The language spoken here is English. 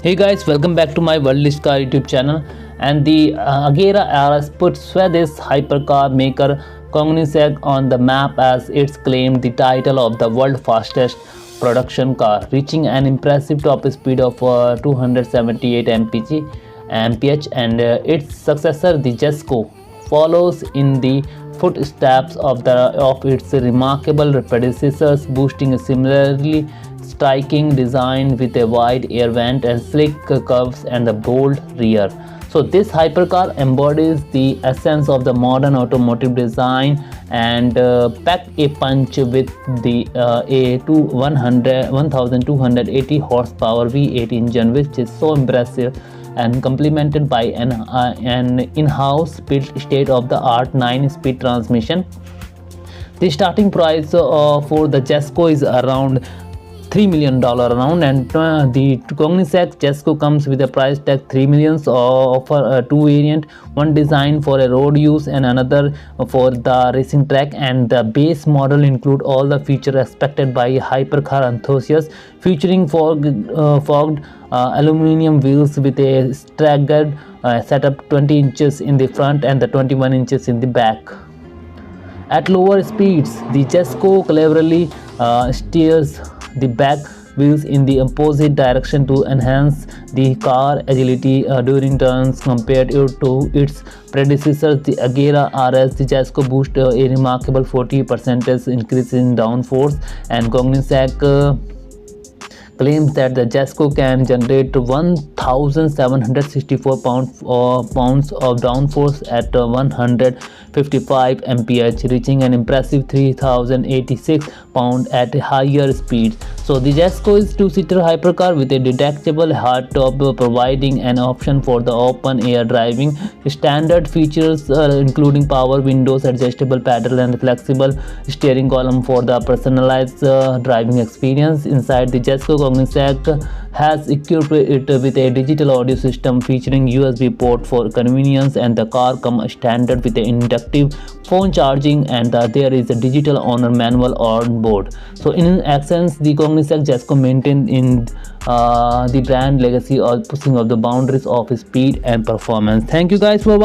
Hey guys, welcome back to my World Car YouTube channel. And the Agera RS put Swedish hypercar maker Koenigsegg on the map as it's claimed the title of the world's fastest production car, reaching an impressive top speed of 278 mph, and its successor, the Jesko, follows in the footsteps of its remarkable predecessors, boasting a similarly striking design with a wide air vent and slick curves and a bold rear. So this hypercar embodies the essence of the modern automotive design and pack a punch with the a 1280 horsepower V8 engine, which is so impressive, and complemented by an in-house state-of-the-art 9-speed transmission. The starting price for the Jesko is around $3 million around, and the Koenigsegg Jesko comes with a price tag $3 million, offer two variants, one designed for a road use and another for the racing track, and the base model include all the features expected by hypercar enthusiasts, featuring fogged aluminum wheels with a staggered setup 20 inches in the front and the 21 inches in the back. At lower speeds, the Jesko cleverly steers the back wheels in the opposite direction to enhance the car agility during turns. Compared to its predecessor, the Agera RS, the Jesko boasts a remarkable 40% increase in downforce, and Koenigsegg claims that the Jesko can generate 1,764 pounds of downforce at 155 mph, reaching an impressive 3,086 pounds at higher speeds. So the Jesko is two-seater hypercar with a detachable hardtop, providing an option for the open-air driving. Standard features including power windows, adjustable pedal, and flexible steering column for the personalized driving experience. Inside the Jesko, Koenigsegg has equipped it with a digital audio system featuring USB port for convenience, and the car comes standard with an inductive phone charging, and there is a digital owner manual on board. So in essence, the Koenigsegg Jesko maintained in the brand legacy of pushing of the boundaries of speed and performance. Thank you guys for watching.